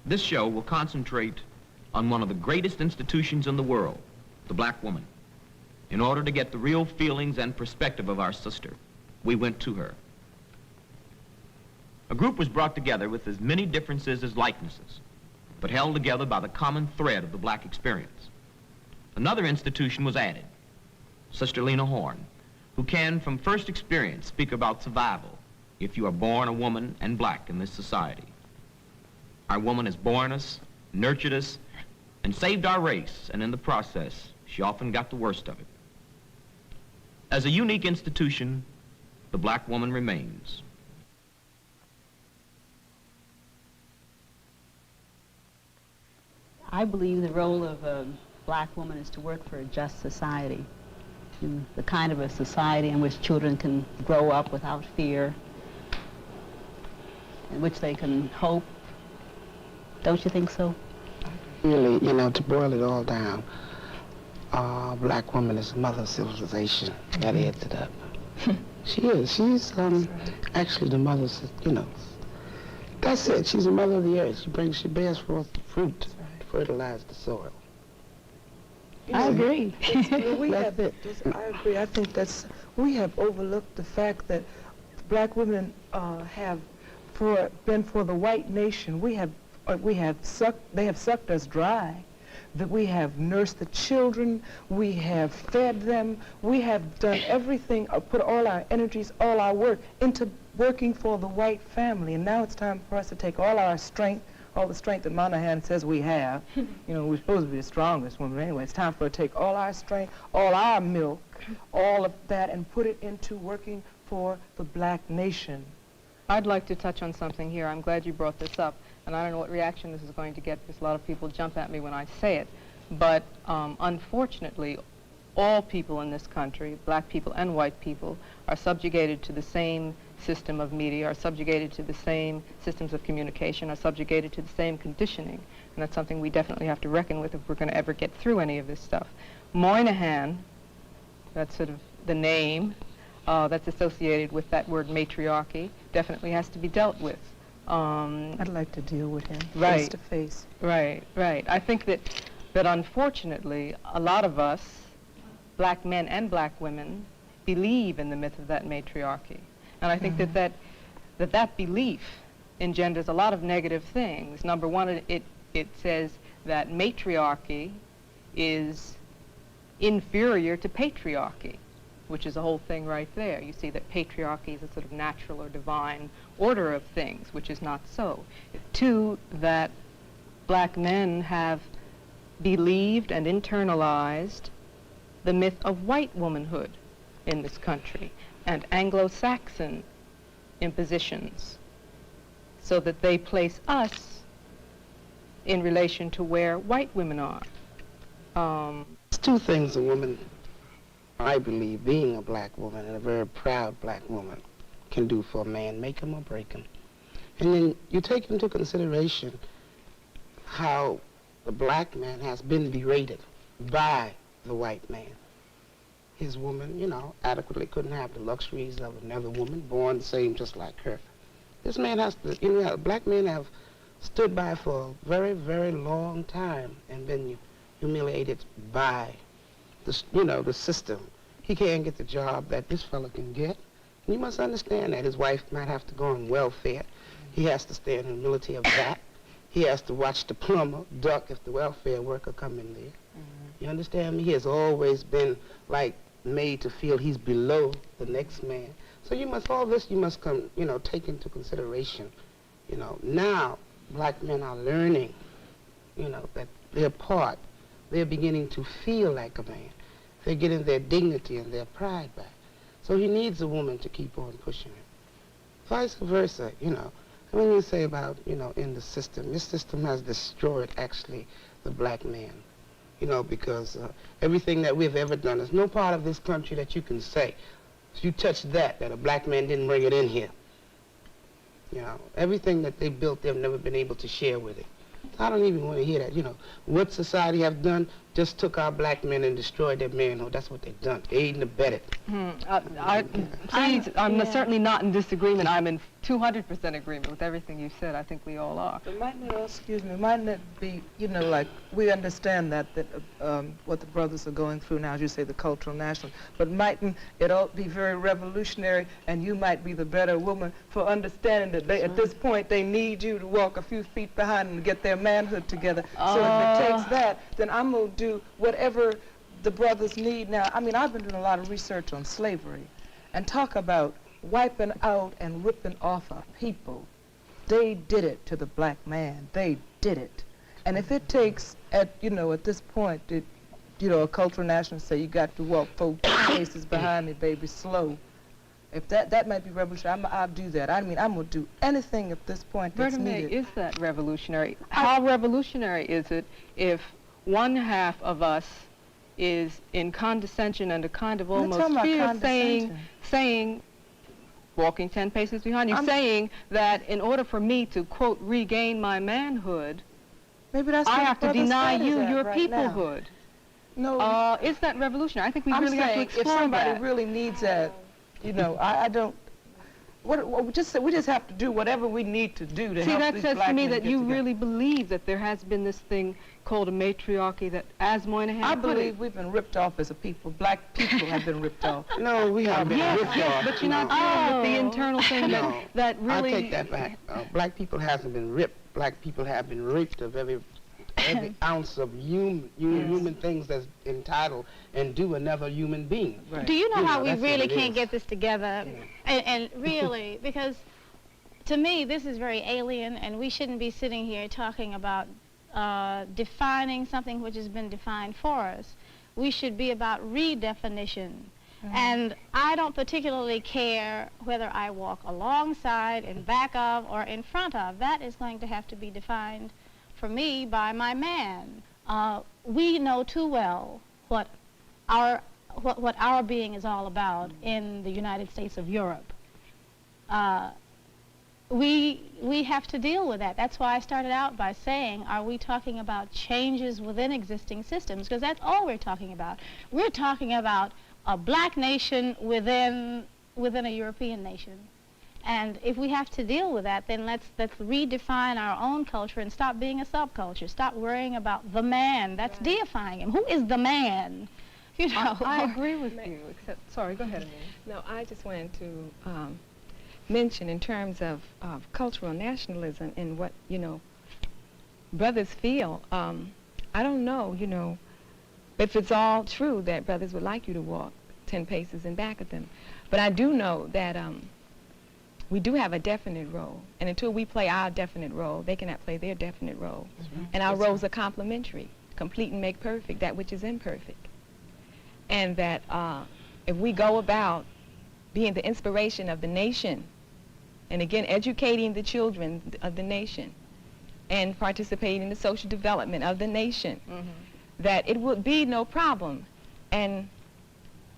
This show will concentrate on one of the greatest institutions in the world, the black woman. In order to get the real feelings and perspective of our sister, we went to her. A group was brought together with as many differences as likenesses, but held together by the common thread of the black experience. Another institution was added, Sister Lena Horne, who can, from first experience, speak about survival if you are born a woman and black in this society. Our woman has borne us, nurtured us, and saved our race, and in the process, she often got the worst of it. As a unique institution, the black woman remains. I believe the role of a black woman is to work for a just society, in the kind of a society in which children can grow up without fear, in which they can hope. Don't you think so? Really, you know, to boil it all down, black woman is the mother of civilization. That adds it up. She is. She's actually the mother, you know. That's it. She's the mother of the earth. She bears forth the fruit to fertilize the soil. I agree. I agree. I think we have overlooked the fact that black women have been for the white nation. They have sucked us dry. That we have nursed the children, we have fed them, we have done everything, put all our energies, all our work into working for the white family. And now it's time for us to take all our strength, all the strength that Monahan says we have. You know, we're supposed to be the strongest women anyway. It's time for us to take all our strength, all our milk, all of that, and put it into working for the black nation. I'd like to touch on something here. I'm glad you brought this up. And I don't know what reaction this is going to get because a lot of people jump at me when I say it. But unfortunately, all people in this country, black people and white people, are subjugated to the same system of media, are subjugated to the same systems of communication, are subjugated to the same conditioning. And that's something we definitely have to reckon with if we're going to ever get through any of this stuff. Moynihan, that's sort of the name that's associated with that word matriarchy, definitely has to be dealt with. I'd like to deal with him face to face. Right. I think that unfortunately, a lot of us, black men and black women, believe in the myth of that matriarchy. And I think that belief engenders a lot of negative things. Number one, it says that matriarchy is inferior to patriarchy, which is a whole thing right there. You see that patriarchy is a sort of natural or divine order of things, which is not so. Two, that black men have believed and internalized the myth of white womanhood in this country and Anglo-Saxon impositions, so that they place us in relation to where white women are. There's two things a woman, I believe, being a black woman and a very proud black woman, can do for a man, make him or break him. And then you take into consideration how the black man has been berated by the white man. His woman, you know, adequately couldn't have the luxuries of another woman, born the same just like her. This man has to, you know, black men have stood by for a very, very long time and been humiliated by the system. He can't get the job that this fella can get. And you must understand that his wife might have to go on welfare. He has to stay in the humility of that. He has to watch the plumber duck if the welfare worker come in there. You understand me? He has always been like made to feel he's below the next man. So you must, all this you must come, you know, take into consideration. You know, now black men are learning, you know, that they're part. They're beginning to feel like a man. They're getting their dignity and their pride back. So he needs a woman to keep on pushing him. Vice versa, you know. When you say about, you know, in the system, this system has destroyed, actually, the black man. You know, because everything that we've ever done, there's no part of this country that you can say, if you touch that a black man didn't bring it in here. You know, everything that they built, they've never been able to share with it. I don't even want to hear that, you know. What society have done, just took our black men and destroyed their manhood. That's what they've done. Aid and abetted. Please, I'm certainly not in disagreement. I'm in 200% agreement with everything you said. I think we all are. But mightn't it, excuse me, mightn't it be, you know, like, we understand that what the brothers are going through now, as you say, the cultural nationalism, but mightn't it all be very revolutionary, and you might be the better woman for understanding that they, at this point, they need you to walk a few feet behind them to get their manhood together. So if it takes that, then I'm going to do whatever the brothers need now. I mean, I've been doing a lot of research on slavery and talk about wiping out and ripping off a people. They did it to the black man. They did it. And if it takes, at this point, a cultural nationalist say, you got to walk 4 paces behind me, baby, slow. If that might be revolutionary, I'll do that. I mean, I'm going to do anything at this point that's needed. Is that revolutionary? How revolutionary is it if one half of us is in condescension and a kind of almost fear, saying, walking 10 paces behind you, saying that in order for me to, quote, regain my manhood, maybe that's I have to deny you your right peoplehood. No. Is that revolutionary? I think we I'm really have to saying explore if somebody that. really needs that, I don't. We just have to do whatever we need to do to help that these says black to me men that get you together. really believe that there has been this thing called a matriarchy that, as Moynihan I put it, believe we've been ripped off as a people. Black people have been ripped off. No, we haven't been ripped off. but you're not dealing with the internal thing that really... I take that back. Black people hasn't been ripped. Black people have been raped of every ounce of human things that's entitled and due another human being. Right. Do you know how we that's really what it can't is. get this together? And really, because to me, this is very alien, and we shouldn't be sitting here talking about defining something which has been defined for us. We should be about redefinition. And I don't particularly care whether I walk alongside, in back of, or in front of. That is going to have to be defined for me by my man. We know too well what our being is all about in the United States of Europe. We have to deal with that. That's why I started out by saying, are we talking about changes within existing systems? Because that's all we're talking about. We're talking about a black nation within a European nation. And if we have to deal with that, then let's redefine our own culture and stop being a subculture. Stop worrying about the man. That's deifying him. Who is the man? You know. I agree with you, except, sorry, go ahead, Amelia. No, I just wanted to mention in terms of cultural nationalism and what, brothers feel. I don't know, if it's all true that brothers would like you to walk 10 paces in back of them. But I do know that we do have a definite role, and until we play our definite role, they cannot play their definite role. And our roles are complementary, complete and make perfect that which is imperfect. And that if we go about being the inspiration of the nation, and again, educating the children of the nation, and participating in the social development of the nation, that it would be no problem. And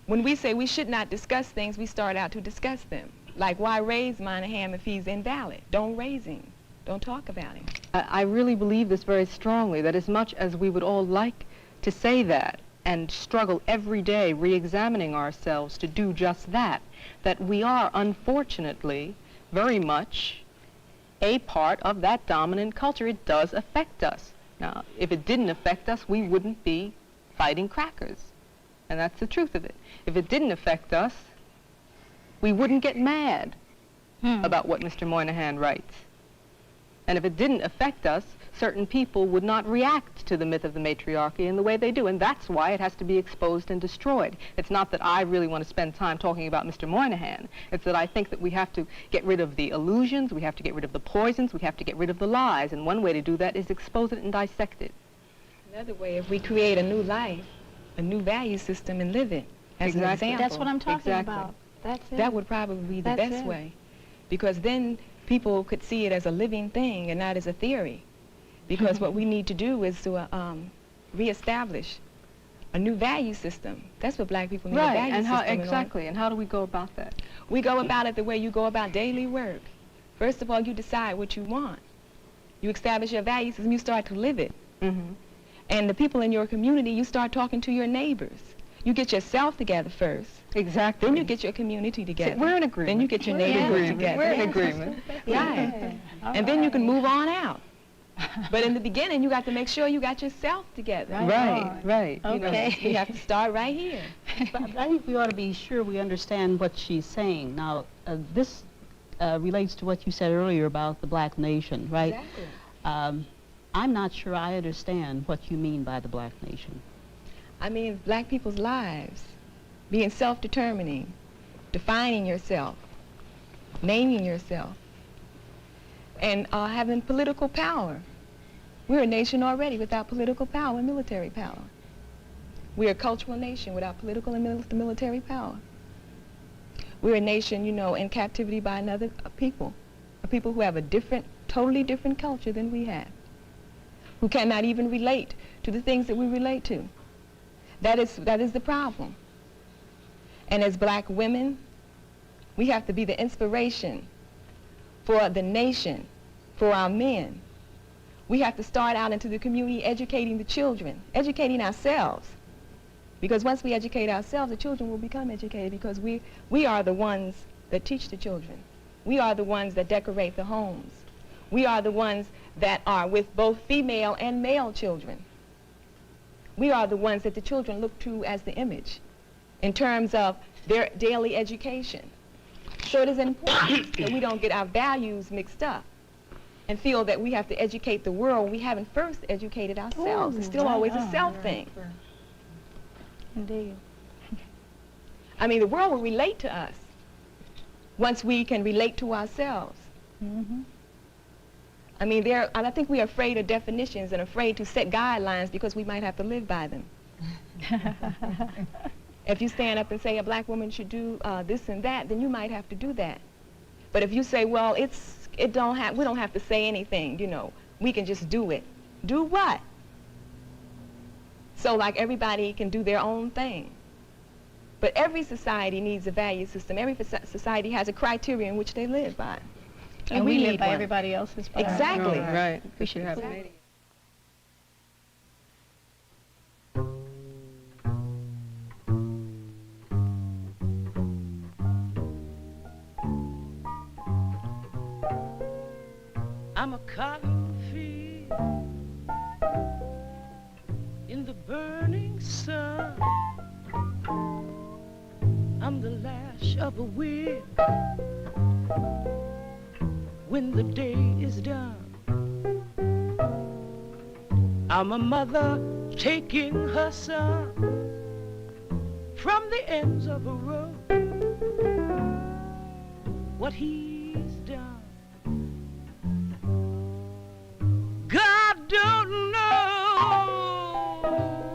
when we say we should not discuss things, we start out to discuss them. Like, why raise Moynihan if he's invalid? Don't raise him. Don't talk about him. I really believe this very strongly, that as much as we would all like to say that and struggle every day re-examining ourselves to do just that, that we are, unfortunately, very much a part of that dominant culture. It does affect us. Now, if it didn't affect us, we wouldn't be fighting crackers. And that's the truth of it. If it didn't affect us, we wouldn't get mad about what Mr. Moynihan writes. And if it didn't affect us, certain people would not react to the myth of the matriarchy in the way they do. And that's why it has to be exposed and destroyed. It's not that I really want to spend time talking about Mr. Moynihan. It's that I think that we have to get rid of the illusions, we have to get rid of the poisons, we have to get rid of the lies. And one way to do that is expose it and dissect it. Another way, if we create a new life, a new value system, and live it as an example. That's what I'm talking about. That's it. That would probably be the That's best it. way, because then people could see it as a living thing and not as a theory. Because what we need to do is to reestablish a new value system. That's what black people need, a value and system. exactly, and how do we go about that? We go about it the way you go about daily work. First of all, you decide what you want. You establish your value system, you start to live it. And the people in your community, you start talking to your neighbors. You get yourself together first. Exactly. Then you get your community together. We're in agreement. Then you get your neighborhood together. We're in agreement. Right. And then you can move on out. But in the beginning, you got to make sure you got yourself together. Right. You know, Okay. you have to start right here. But I think we ought to be sure we understand what she's saying. Now, this relates to what you said earlier about the black nation, right? Exactly. I'm not sure I understand what you mean by the black nation. I mean, black people's lives, being self-determining, defining yourself, naming yourself, and having political power. We're a nation already without political power and military power. We're a cultural nation without political and military power. We're a nation, you know, in captivity by another people, a people who have a different, totally different culture than we have, who cannot even relate to the things that we relate to. That is the problem. And as black women, we have to be the inspiration for the nation, for our men. We have to start out into the community educating the children, educating ourselves. Because once we educate ourselves, the children will become educated, because we are the ones that teach the children. We are the ones that decorate the homes. We are the ones that are with both female and male children. We are the ones that the children look to as the image in terms of their daily education. So it is important that we don't get our values mixed up and feel that we have to educate the world. We haven't first educated ourselves. It's still always a self thing. Indeed. I mean, the world will relate to us once we can relate to ourselves. Mm-hmm. I mean, I think we are afraid of definitions and afraid to set guidelines because we might have to live by them. If you stand up and say a black woman should do this and that, then you might have to do that. But if you say, well, we don't have to say anything, you know, we can just do it. Do what? So like everybody can do their own thing. But every society needs a value system. Every society has a criteria in which they live by. And we live need by one. everybody else's part. Exactly. Right. We should have Exactly. I'm a cotton field in the burning sun. I'm the lash of a whip when the day is done. I'm a mother taking her son from the ends of a road. What he's done, God don't know.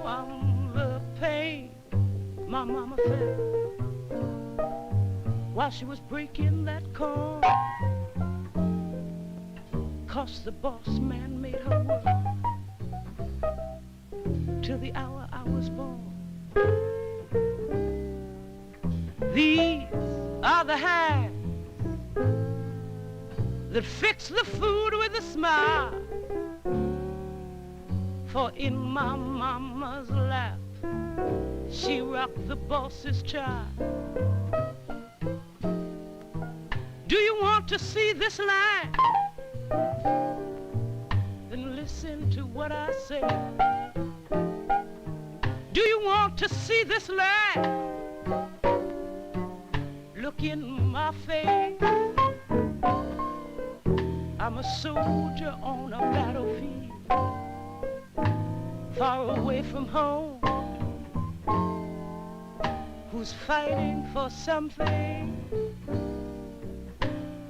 I'm the pain my mama felt while she was breaking that corn, 'cause the boss man made her work till the hour I was born. These are the hands that fix the food with a smile, for in my mama's lap she rocked the boss's child. Do you want to see this land? Then listen to what I say. Do you want to see this land? Look in my face. I'm a soldier on a battlefield, far away from home, who's fighting for something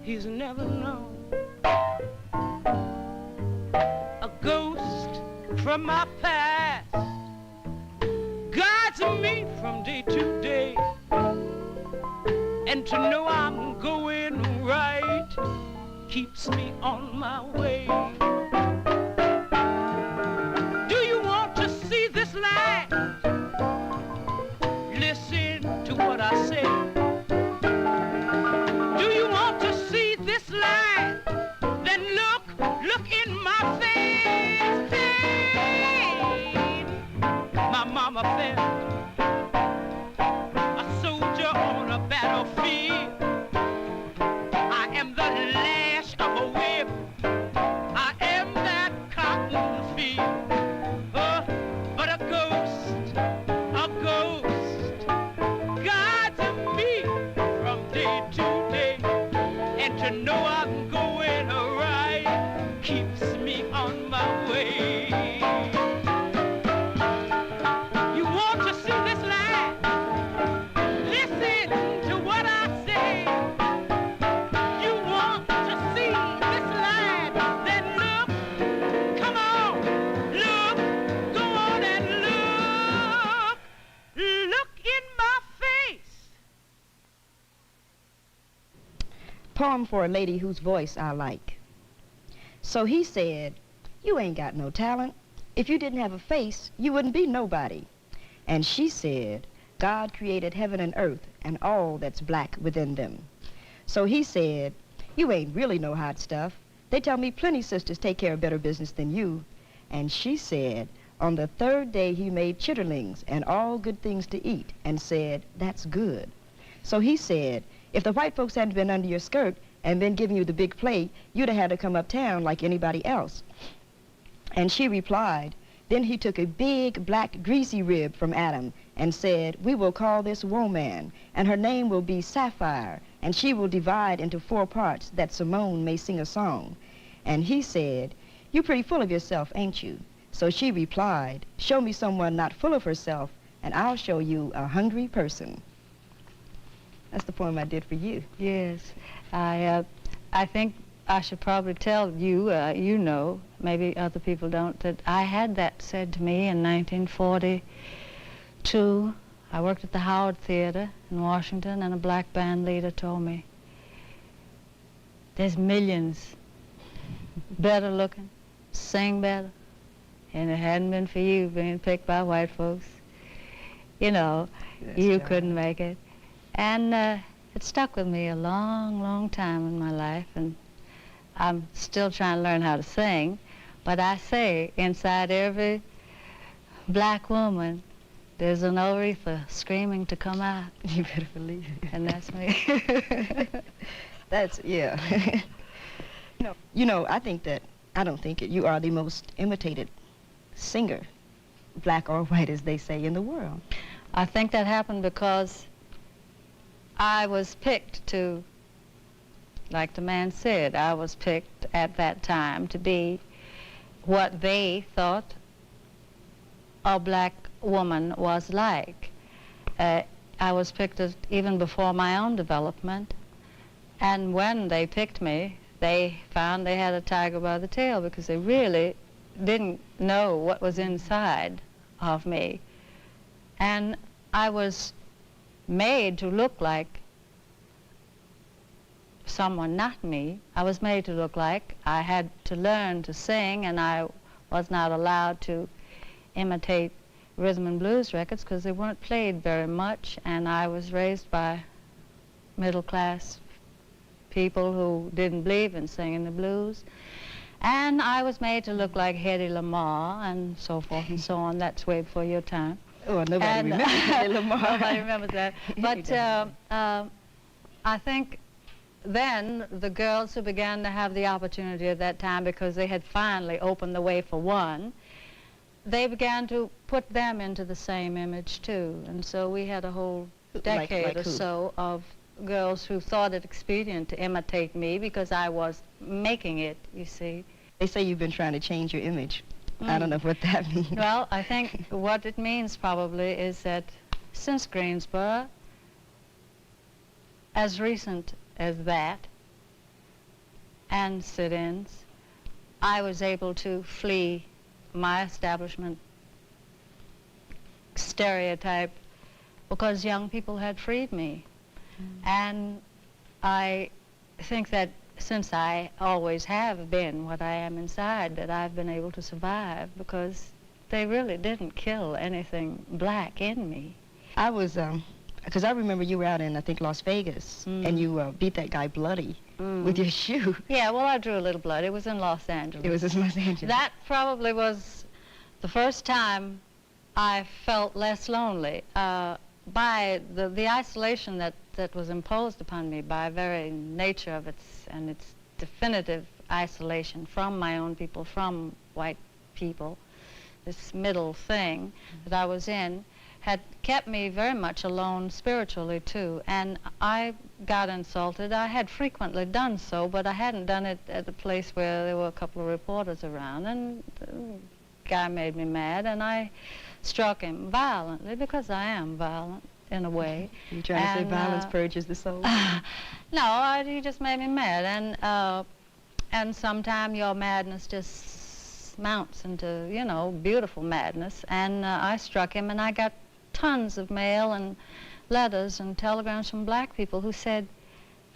he's never known. A ghost from my past guides me from day to day, and to know I'm going right keeps me on my way. Do you want to see this land? Listen to what I say. Do you want to see this land? Then look in my face. Hey. poem for a lady whose voice I like. So he said, you ain't got no talent. If you didn't have a face, you wouldn't be nobody. And she said, God created heaven and earth and all that's black within them. So he said, you ain't really no hot stuff. They tell me plenty sisters take care of better business than you. And she said, on the third day he made chitterlings and all good things to eat and said, that's good. So he said, if the white folks hadn't been under your skirt and been giving you the big plate, you'd have had to come uptown like anybody else. And she replied, then he took a big black greasy rib from Adam and said, we will call this woman, and her name will be Sapphire, and she will divide into 4 parts that Simone may sing a song. And he said, you're pretty full of yourself, ain't you? So she replied, show me someone not full of herself, and I'll show you a hungry person. That's the poem I did for you. Yes, I think I should probably tell you, you know, maybe other people don't, that I had that said to me in 1942. I worked at the Howard Theater in Washington, and a black band leader told me, there's millions better looking, sing better, and it hadn't been for you being picked by white folks, you know, you couldn't make it. And it stuck with me a long, long time in my life, and I'm still trying to learn how to sing, but I say inside every black woman, there's an Aretha screaming to come out. You better believe it. And that's me. That's, yeah. You know, I don't think it, you are the most imitated singer, black or white as they say, in the world. I think that happened because I was picked to, like the man said, I was picked at that time to be what they thought a black woman was like. I was picked even before my own development, and when they picked me, they found they had a tiger by the tail because they really didn't know what was inside of me. And I was made to look like someone not me. I was made to look like I had to learn to sing, and I was not allowed to imitate rhythm and blues records because they weren't played very much, and I was raised by middle-class people who didn't believe in singing the blues. And I was made to look like Hedy Lamarr and so forth and so on. That's way before your time. Oh, nobody remembers Hedy Lamarr. Nobody remembers that. But I think then the girls who began to have the opportunity at that time, because they had finally opened the way for one, they began to put them into the same image too. And so we had a whole decade or so of girls who thought it expedient to imitate me because I was making it, you see. They say you've been trying to change your image. I don't know what that means. Well, I think what it means probably is that since Greensboro, as recent as that, and sit-ins, I was able to flee my establishment stereotype because young people had freed me. And I think that since I always have been what I am inside, that I've been able to survive because they really didn't kill anything black in me. I was, because I remember you were out in, I think, Las Vegas, and you beat that guy bloody with your shoe. Yeah, well, I drew a little blood. It was in Los Angeles. It was in Los Angeles. That probably was the first time I felt less lonely. By the isolation that was imposed upon me by very nature of its definitive isolation from my own people, from white people, this middle thing that I was in, had kept me very much alone spiritually too. And I got insulted. I had frequently done so, but I hadn't done it at a place where there were a couple of reporters around. And the guy made me mad, and I struck him violently because I am violent in a way. You're trying to say violence purges the soul? No, he just made me mad, and sometimes your madness just mounts into, you know, beautiful madness. And I struck him, and I got tons of mail and letters and telegrams from black people who said,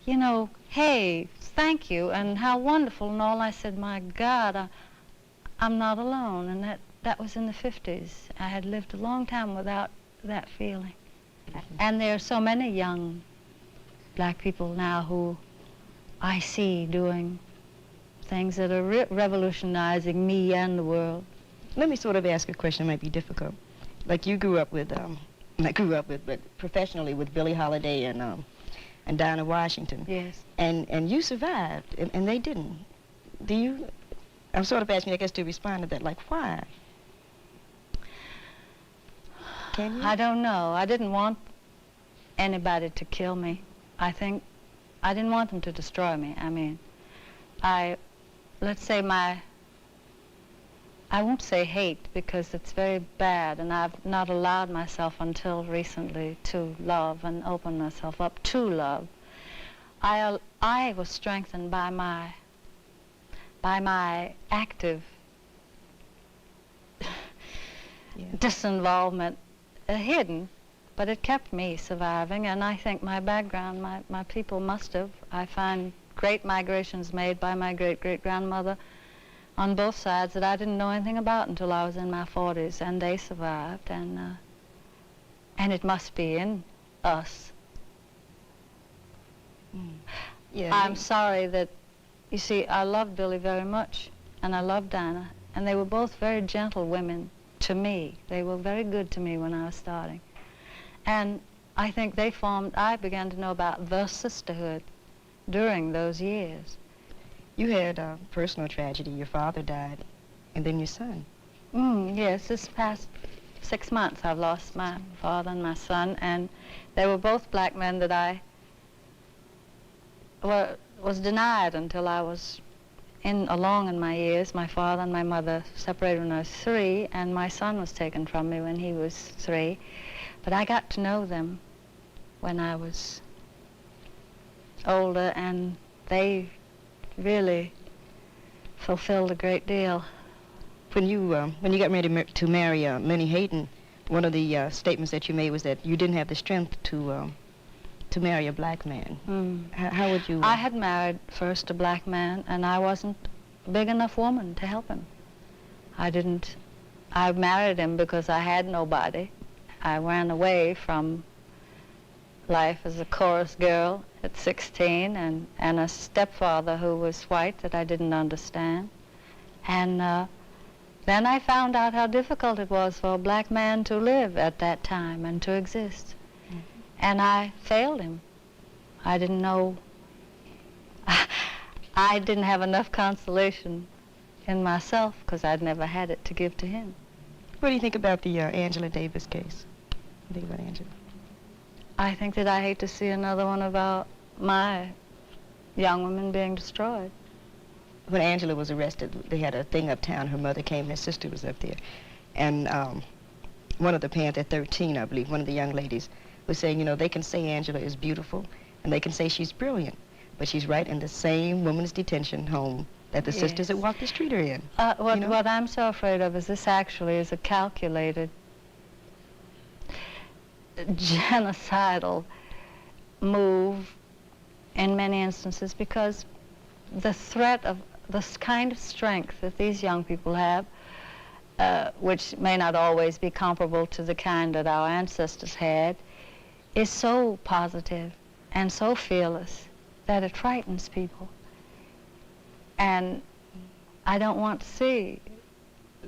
you know, hey, thank you, and how wonderful, and all. I said, my God, I'm not alone, and that was in the 50s. I had lived a long time without that feeling. And there are so many young black people now who I see doing things that are revolutionizing me and the world. Let me sort of ask a question that might be difficult. Like you grew up with, but professionally with Billie Holiday and Dinah Washington. Yes. And you survived, and they didn't. Do you? I'm sort of asking, I guess, to respond to that. Like, why? Can you? I don't know. I didn't want anybody to kill me. I think I didn't want them to destroy me. I mean, let's say I won't say hate because it's very bad, and I've not allowed myself until recently to love and open myself up to love. I was strengthened by my active disinvolvement, hidden, but it kept me surviving, and I think my background, my people must have. I find great migrations made by my great-great-grandmother on both sides that I didn't know anything about until I was in my 40s, and they survived, and it must be in us. Yeah. I'm sorry that, you see, I loved Billie very much, and I loved Dinah, and they were both very gentle women to me. They were very good to me when I was starting. And I think I began to know about the sisterhood during those years. You had a personal tragedy. Your father died, and then your son. Yes, this past 6 months I've lost my father and my son, and they were both black men that I was denied until I was along in my years. My father and my mother separated when I was 3, and my son was taken from me when he was 3. But I got to know them when I was older, and they really fulfilled a great deal. When you got ready to marry Lenny Hayden, one of the statements that you made was that you didn't have the strength to marry a black man. How would you? I had married first a black man, and I wasn't a big enough woman to help him. I married him because I had nobody. I ran away from life as a chorus girl at 16, and a stepfather who was white that I didn't understand. And then I found out how difficult it was for a black man to live at that time and to exist. And I failed him. I didn't know, I didn't have enough consolation in myself because I'd never had it to give to him. What do you think about the Angela Davis case? What do you think about Angela? I think that I hate to see another one about my young women being destroyed. When Angela was arrested, they had a thing uptown. Her mother came, her sister was up there. And one of the parents at 13, I believe, one of the young ladies, was saying, you know, they can say Angela is beautiful, and they can say she's brilliant, but she's right in the same women's detention home that the sisters that walk the street are in. What I'm so afraid of is this actually is a calculated, genocidal move in many instances, because the threat of this kind of strength that these young people have, which may not always be comparable to the kind that our ancestors had, is so positive and so fearless that it frightens people. And I don't want to see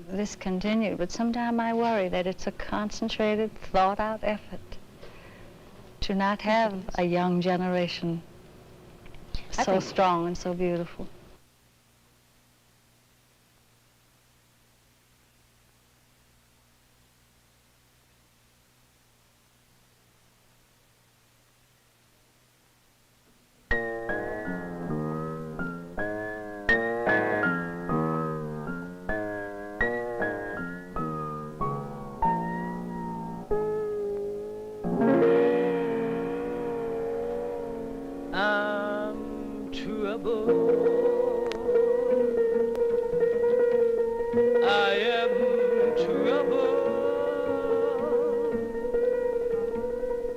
this continue, but sometimes I worry that it's a concentrated, thought-out effort to not have a young generation so strong and so beautiful.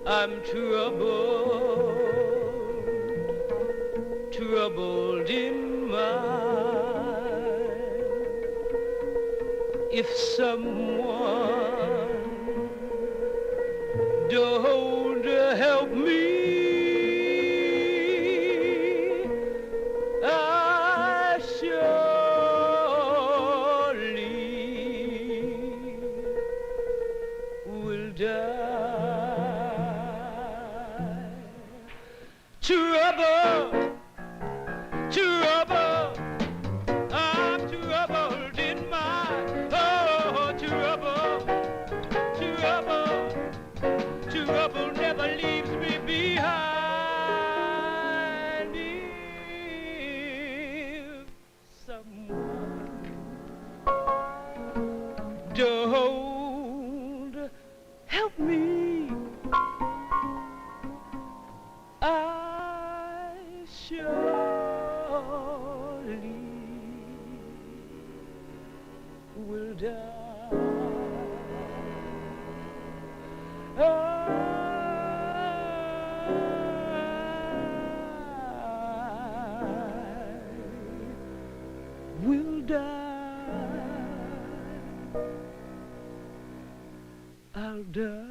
I'm trouble. troubled in mind. If someone don't help me, I surely will die. Trouble, trouble, I'm troubled in mind. Oh, trouble, trouble, trouble never leaves me behind. If someone don't help me, I surely will die. I will die. I'll die.